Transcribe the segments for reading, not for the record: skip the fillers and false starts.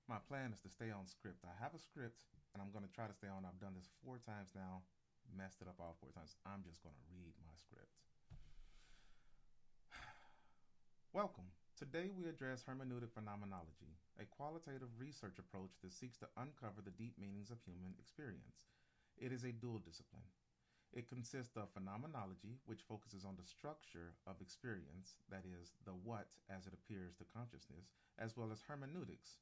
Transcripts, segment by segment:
My plan is to stay on script. I have a script and I'm going to try to stay on. I've done this 4 times now, messed it up all 4 times. I'm just going to read my script. Welcome. Today we address hermeneutic phenomenology, a qualitative research approach that seeks to uncover the deep meanings of human experience. It is a dual discipline. It consists of phenomenology, which focuses on the structure of experience, that is, the what as it appears to consciousnus, as well as hermeneutics,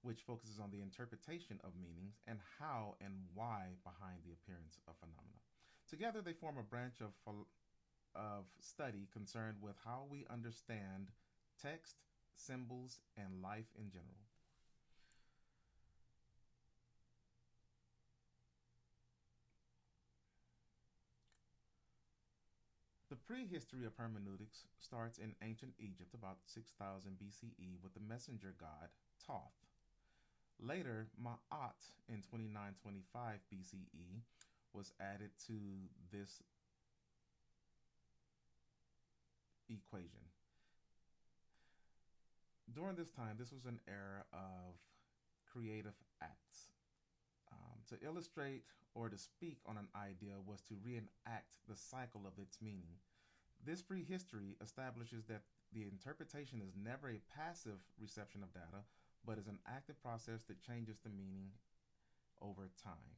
which focuses on the interpretation of meanings and how and why behind the appearance of phenomena. Together, they form a branch of study concerned with how we understand text, symbols, and life in general. The prehistory of hermeneutics starts in ancient Egypt about 6000 BCE with the messenger god Thoth. Later, Ma'at in 2925 BCE was added to this equation. During this time, this was an era of creative acts. To illustrate or to speak on an idea was to reenact the cycle of its meaning. This prehistory establishes that the interpretation is never a passive reception of data, but is an active process that changes the meaning over time.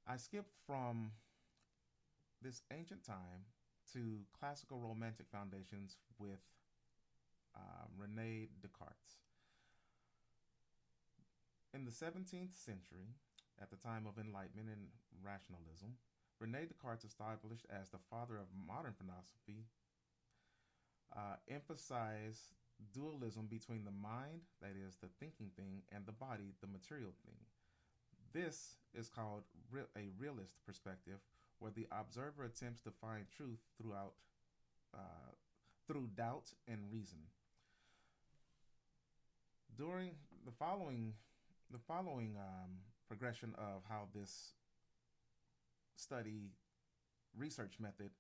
I skipped from this ancient time to classical romantic foundations with Rene Descartes. In the 17th century, at the time of Enlightenment and rationalism, Rene Descartes, established as the father of modern philosophy, emphasized dualism between the mind, that is, the thinking thing, and the body, the material thing. This is called a realist perspective, where the observer attempts to find truth uh, through doubt and reason. During the following progression of how this study research method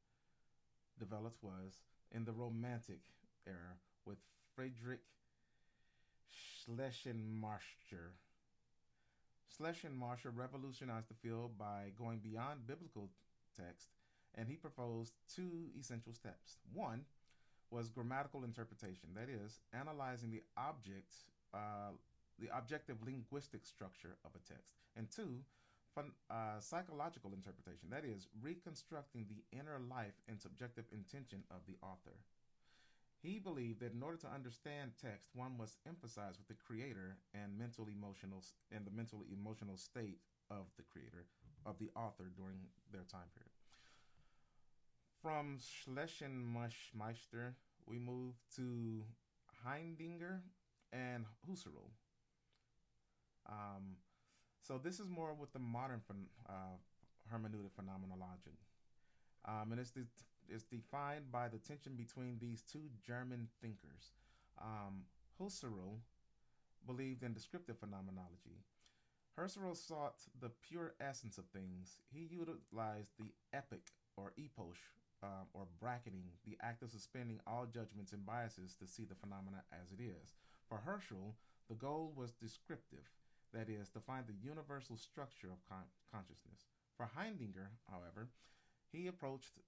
developed was in the Romantic era with Friedrich Schleiermacher. Schleiermacher revolutionized the field by going beyond biblical text, and he proposed two essential steps. One was grammatical interpretation, that is, analyzing the objective linguistic structure of a text, and two, psychological interpretation, that is, reconstructing the inner life and subjective intention of the author. He believed that in order to understand text, one must emphasize with the creator and the mental emotional state of the creator, of the author during their time period. From Schleiermacher, we move to Heidegger and Husserl. Um, so this is more with the modern hermeneutic phenomenology. And it's defined by the tension between these two German thinkers. Husserl believed in descriptive phenomenology. Husserl sought the pure essence of things. He utilized the epic or epos, or bracketing, the act of suspending all judgments and biases to see the phenomena as it is. For Herschel, the goal was descriptive, that is, to find the universal structure of consciousness. For Heidegger, however, he approached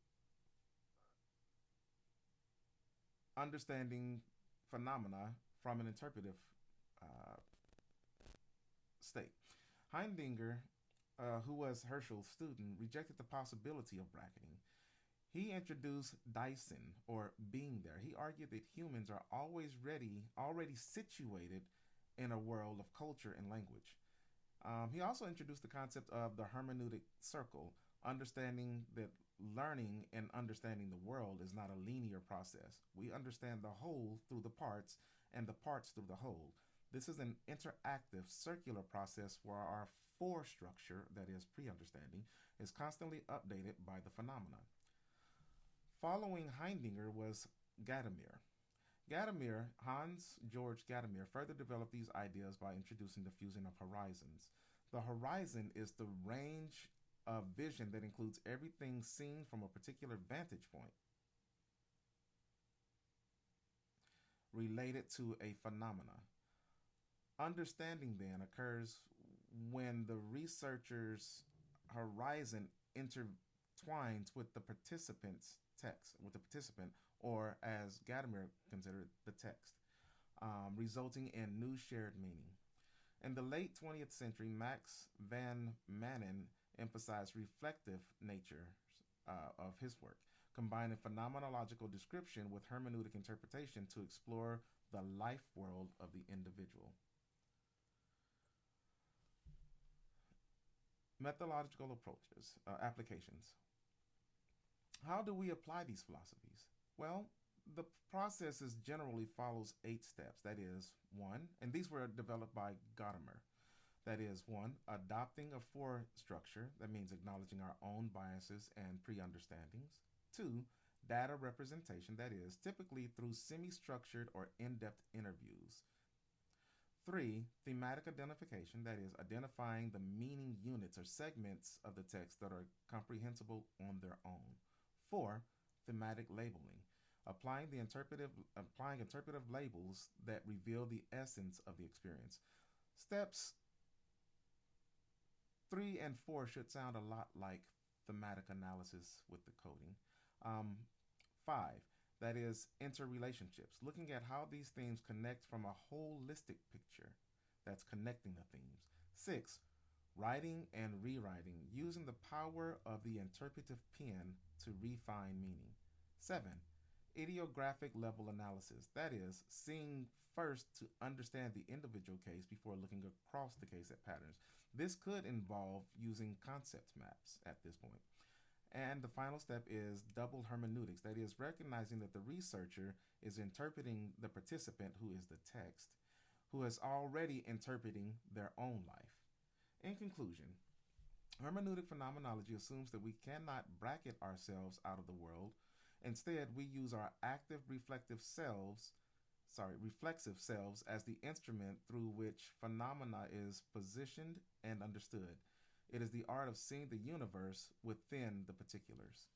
understanding phenomena from an interpretive uh, state. Heidegger, who was Herschel's student, rejected the possibility of bracketing. He introduced Dyson, or being there. He argued that humans are already situated in a world of culture and language. He also introduced the concept of the hermeneutic circle, understanding that learning and understanding the world is not a linear process. We understand the whole through the parts and the parts through the whole. This is an interactive circular process where our fore structure, that is pre-understanding, is constantly updated by the phenomena. Following Heidegger was Gadamer. Hans Georg Gadamer, further developed these ideas by introducing the fusion of horizons. The horizon is the range of vision that includes everything seen from a particular vantage point. related to a phenomena. Understanding then occurs when the researcher's horizon intertwines with the participant's text, with the participant, or as Gadamer considered, the text, resulting in new shared meaning. In the late 20th century, Max van Manen emphasized reflective nature of his work, combining phenomenological description with hermeneutic interpretation to explore the life world of the individual. Methodological approaches, applications. How do we apply these philosophies? Well, the process is generally follows 8 steps. That is, one, and these were developed by Gadamer. That is, one, adopting a four structure. That means acknowledging our own biases and pre understandings. Two, data representation. That is, typically through semi structured or in depth interviews. Three, thematic identification. That is, identifying the meaning units or segments of the text that are comprehensible on their own. Four, thematic labeling. Applying interpretive labels that reveal the essence of the experience. Steps 3 and 4 should sound a lot like thematic analysis with the coding. 5, that is interrelationships, looking at how these themes connect from a holistic picture that's connecting the themes. 6, writing and rewriting, using the power of the interpretive pen to refine meaning. 7, ideographic level analysis, that is, seeing first to understand the individual case before looking across the case at patterns. This could involve using concept maps at this point. And the final step is double hermeneutics, that is, recognizing that the researcher is interpreting the participant, who is the text, who is already interpreting their own life. In conclusion, hermeneutic phenomenology assumes that we cannot bracket ourselves out of the world. Instead, we use our active reflexive selves as the instrument through which phenomena is positioned and understood. It is the art of seeing the universe within the particulars.